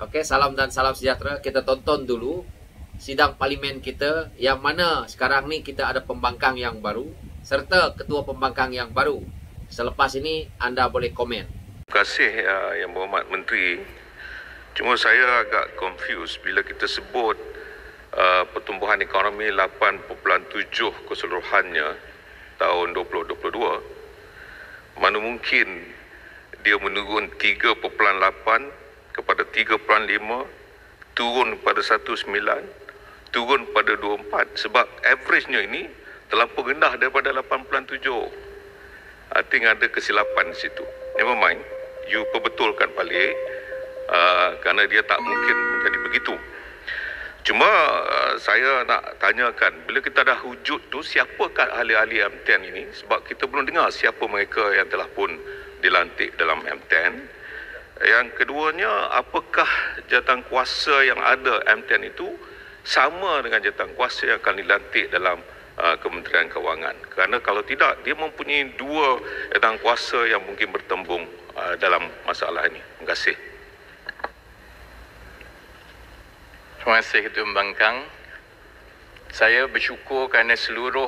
Oke, salam dan salam sejahtera. Kita tonton dulu sidang parlimen kita, yang mana sekarang ni kita ada pembangkang yang baru serta ketua pembangkang yang baru. Selepas ini anda boleh komen. Terima kasih Yang Berhormat Menteri. Cuma saya agak confused bila kita sebut pertumbuhan ekonomi 8.7 keseluruhannya tahun 2022. Mana mungkin dia menurun 3.8 kepada 3.5, turun pada 19, turun pada 24. Sebab average-nya ini terlampau rendah daripada 8.7. I think ada kesilapan di situ. Never mind, you perbetulkan balik kerana dia tak mungkin menjadi begitu. Cuma saya nak tanyakan, bila kita dah wujud tu, siapakah ahli-ahli M10 ini? Sebab kita belum dengar siapa mereka yang telah pun dilantik dalam M10. Yang keduanya, apakah jawatankuasa yang ada M10 itu sama dengan jawatankuasa yang akan dilantik dalam Kementerian Kewangan? Kerana kalau tidak, dia mempunyai dua jawatankuasa yang mungkin bertembung dalam masalah ini. Terima kasih. Terima kasih Ketua Pembangkang. Saya bersyukur kerana seluruh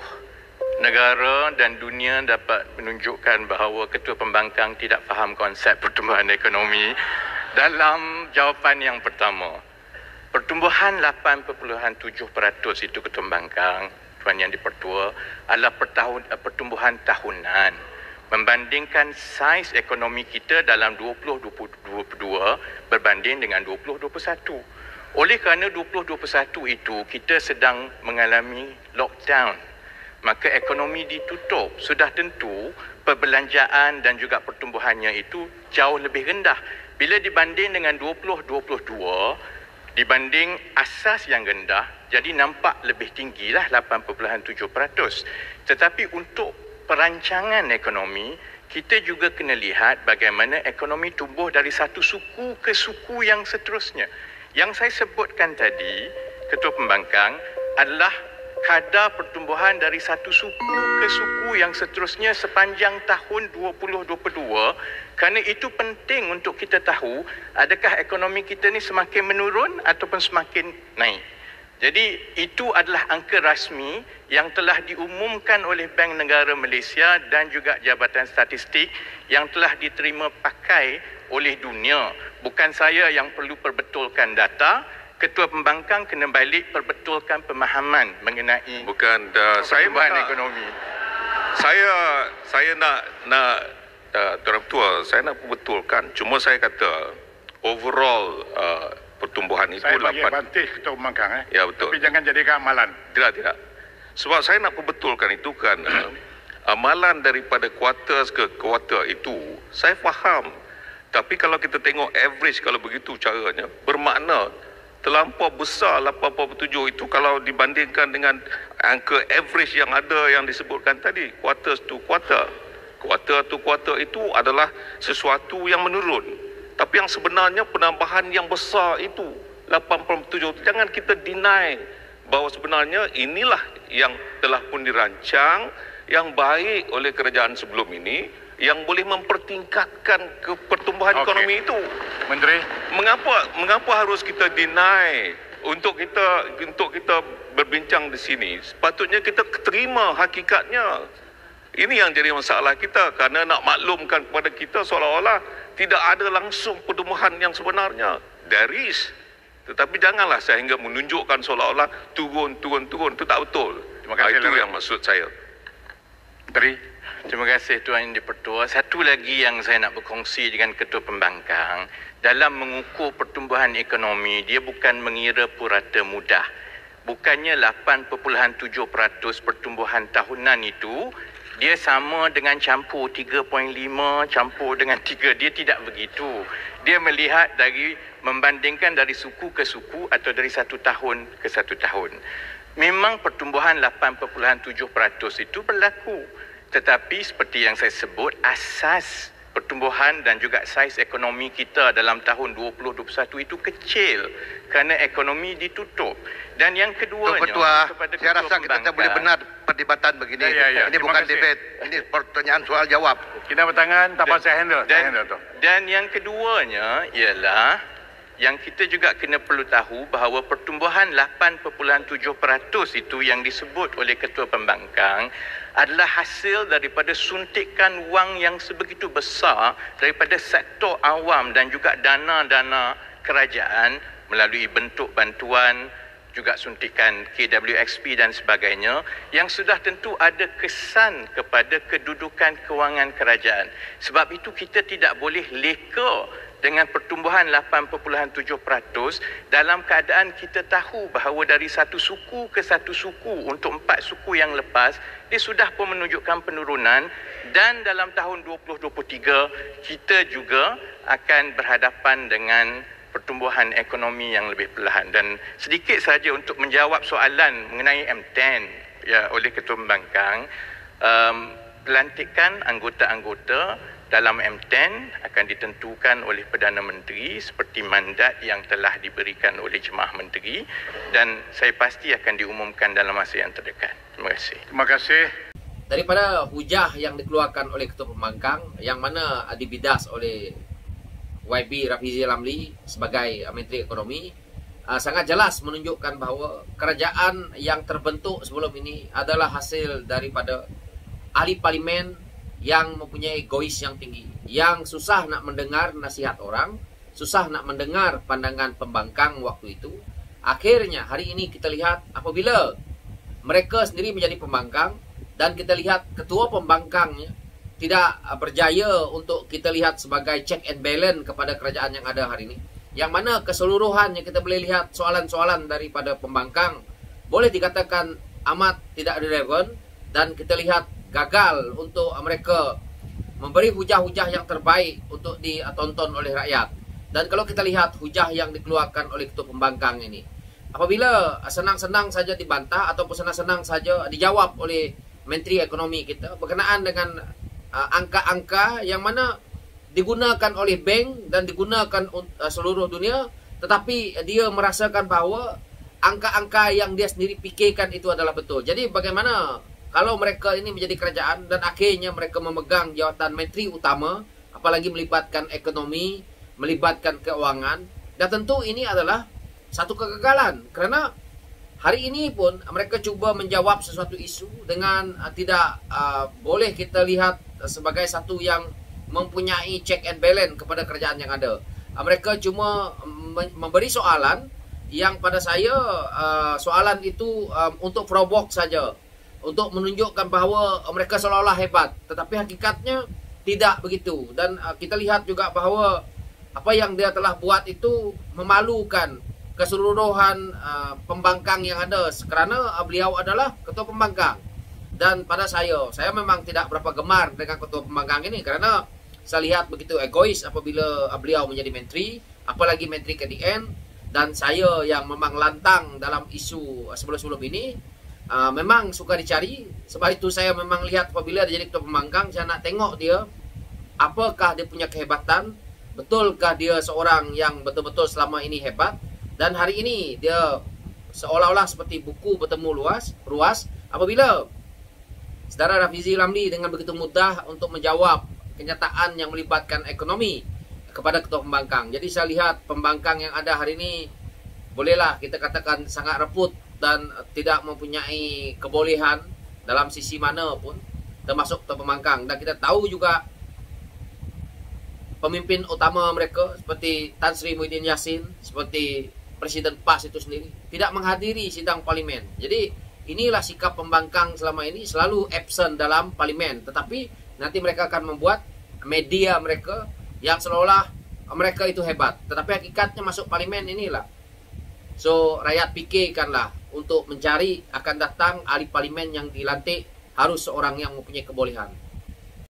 negara dan dunia dapat menunjukkan bahawa Ketua Pembangkang tidak faham konsep pertumbuhan ekonomi. Dalam jawapan yang pertama, pertumbuhan 8.7% itu Ketua Pembangkang, Tuan Yang di-Pertua, adalah pertumbuhan tahunan. Membandingkan saiz ekonomi kita dalam 2022 berbanding dengan 2021. Oleh kerana 2021 itu kita sedang mengalami lockdown, maka ekonomi ditutup. Sudah tentu perbelanjaan dan juga pertumbuhannya itu jauh lebih rendah. Bila dibanding dengan 2022, dibanding asas yang rendah, jadi nampak lebih tinggilah 8.7%. Tetapi untuk perancangan ekonomi, kita juga kena lihat bagaimana ekonomi tumbuh dari satu suku ke suku yang seterusnya. Yang saya sebutkan tadi, Ketua Pembangkang, adalah kadar pertumbuhan dari satu suku ke suku yang seterusnya sepanjang tahun 2022, kerana itu penting untuk kita tahu adakah ekonomi kita ni semakin menurun ataupun semakin naik. Jadi itu adalah angka rasmi yang telah diumumkan oleh Bank Negara Malaysia dan juga Jabatan Statistik yang telah diterima pakai oleh dunia. Bukan saya yang perlu perbetulkan data. Ketua Pembangkang kena balik perbetulkan pemahaman mengenai pertumbuhan ekonomi. Saya nak Tuan Ketua, saya nak perbetulkan. Cuma saya kata overall pertumbuhan itu saya bagi advantage Ketua Pembangkang. Ya, betul. Tapi jangan jadikan amalan. Tidak. Sebab saya nak perbetulkan itu kan amalan daripada kuarter ke kuarter itu saya faham. Tapi kalau kita tengok average, kalau begitu caranya, bermakna terlampau besar 8.7 itu kalau dibandingkan dengan angka average yang ada yang disebutkan tadi, quarter to quarter. Quarter to quarter itu adalah sesuatu yang menurun. Tapi yang sebenarnya penambahan yang besar itu 8.7, jangan kita deny bahawa sebenarnya inilah yang telah pun dirancang yang baik oleh kerajaan sebelum ini, yang boleh mempertingkatkan pertumbuhan ekonomi itu. Menteri, mengapa harus kita deny untuk kita berbincang di sini? Sepatutnya kita terima hakikatnya. Ini yang jadi masalah kita, kerana nak maklumkan kepada kita seolah-olah tidak ada langsung pertumbuhan yang sebenarnya. There is. Tetapi janganlah sehingga menunjukkan seolah-olah turun. Itu tak betul. Terima kasih. Itu yang maksud saya. Menteri. Terima kasih Tuan Yang di-Pertua. Satu lagi yang saya nak berkongsi dengan Ketua Pembangkang, dalam mengukur pertumbuhan ekonomi, dia bukan mengira purata mudah. Bukannya 8.7% pertumbuhan tahunan itu, dia sama dengan campur 3.5, campur dengan 3. Dia tidak begitu. Dia melihat membandingkan dari suku ke suku atau dari satu tahun ke satu tahun. Memang pertumbuhan 8.7% itu berlaku. Tetapi seperti yang saya sebut, asas pertumbuhan dan juga saiz ekonomi kita dalam tahun 2021 itu kecil kerana ekonomi ditutup. Dan yang keduanya, Ketua, saya rasa kita boleh benar perdebatan begini. Ini bukan debate, ini pertanyaan soal jawab. Kita bertangan, tak apa saya handle. Dan yang keduanya ialah yang kita juga kena perlu tahu bahawa pertumbuhan 8.7% itu yang disebut oleh Ketua Pembangkang adalah hasil daripada suntikan wang yang sebegitu besar daripada sektor awam dan juga dana-dana kerajaan melalui bentuk bantuan, juga suntikan KWXP dan sebagainya, yang sudah tentu ada kesan kepada kedudukan kewangan kerajaan. Sebab itu kita tidak boleh leka dengan pertumbuhan 8.7% dalam keadaan kita tahu bahawa dari satu suku ke satu suku untuk 4 suku yang lepas, dia sudah pun menunjukkan penurunan, dan dalam tahun 2023 kita juga akan berhadapan dengan pertumbuhan ekonomi yang lebih perlahan. Dan sedikit saja untuk menjawab soalan mengenai M10 ya, oleh Ketua Pembangkang, pelantikan anggota-anggota dalam M10 akan ditentukan oleh Perdana Menteri seperti mandat yang telah diberikan oleh Jemaah Menteri, dan saya pasti akan diumumkan dalam masa yang terdekat. Terima kasih. Terima kasih. Daripada hujah yang dikeluarkan oleh Ketua Pembangkang yang mana dibidas oleh YB Rafizi Ramli sebagai Menteri Ekonomi, sangat jelas menunjukkan bahawa kerajaan yang terbentuk sebelum ini adalah hasil daripada ahli parlimen yang mempunyai egois yang tinggi, yang susah nak mendengar nasihat orang, susah nak mendengar pandangan pembangkang waktu itu. Akhirnya hari ini kita lihat apabila mereka sendiri menjadi pembangkang dan kita lihat ketua pembangkangnya tidak berjaya untuk kita lihat sebagai check and balance kepada kerajaan yang ada hari ini, yang mana keseluruhannya kita boleh lihat soalan-soalan daripada pembangkang boleh dikatakan amat tidak relevan, dan kita lihat gagal untuk mereka memberi hujah-hujah yang terbaik untuk ditonton oleh rakyat. Dan kalau kita lihat hujah yang dikeluarkan oleh Ketua Pembangkang ini, apabila senang-senang saja dibantah ataupun senang-senang saja dijawab oleh Menteri Ekonomi kita berkenaan dengan angka-angka yang mana digunakan oleh bank dan digunakan seluruh dunia, tetapi dia merasakan bahawa angka-angka yang dia sendiri fikirkan itu adalah betul. Jadi bagaimana kalau mereka ini menjadi kerajaan dan akhirnya mereka memegang jawatan menteri utama, apalagi melibatkan ekonomi, melibatkan keuangan, dan tentu ini adalah satu kegagalan. Kerana hari ini pun mereka cuba menjawab sesuatu isu dengan tidak boleh kita lihat sebagai satu yang mempunyai check and balance kepada kerajaan yang ada. Mereka cuma memberi soalan yang pada saya soalan itu untuk provoke saja, untuk menunjukkan bahawa mereka seolah-olah hebat, tetapi hakikatnya tidak begitu. Dan kita lihat juga bahawa apa yang dia telah buat itu memalukan keseluruhan pembangkang yang ada, kerana beliau adalah ketua pembangkang. Dan pada saya memang tidak berapa gemar dengan ketua pembangkang ini, kerana saya lihat begitu egois apabila beliau menjadi menteri, apalagi menteri KDN. Dan saya yang memang lantang dalam isu sebelum-sebelum ini, memang suka dicari. Sebab itu saya memang lihat apabila dia jadi ketua pembangkang, saya nak tengok dia apakah dia punya kehebatan, betulkah dia seorang yang betul-betul selama ini hebat. Dan hari ini dia seolah-olah seperti buku bertemu ruas apabila saudara Rafizi Ramli dengan begitu mudah untuk menjawab kenyataan yang melibatkan ekonomi kepada ketua pembangkang. Jadi saya lihat pembangkang yang ada hari ini bolehlah kita katakan sangat reput dan tidak mempunyai kebolehan dalam sisi mana pun, termasuk ketua pembangkang. Dan kita tahu juga pemimpin utama mereka seperti Tan Sri Muhyiddin Yassin, seperti Presiden PAS itu sendiri tidak menghadiri sidang parlimen. Jadi inilah sikap pembangkang selama ini, selalu absent dalam parlimen. Tetapi nanti mereka akan membuat media mereka yang seolah-olah mereka itu hebat, tetapi hakikatnya masuk parlimen inilah. So rakyat fikirkanlah untuk mencari akan datang ahli parlimen yang dilantik harus seorang yang mempunyai kebolehan.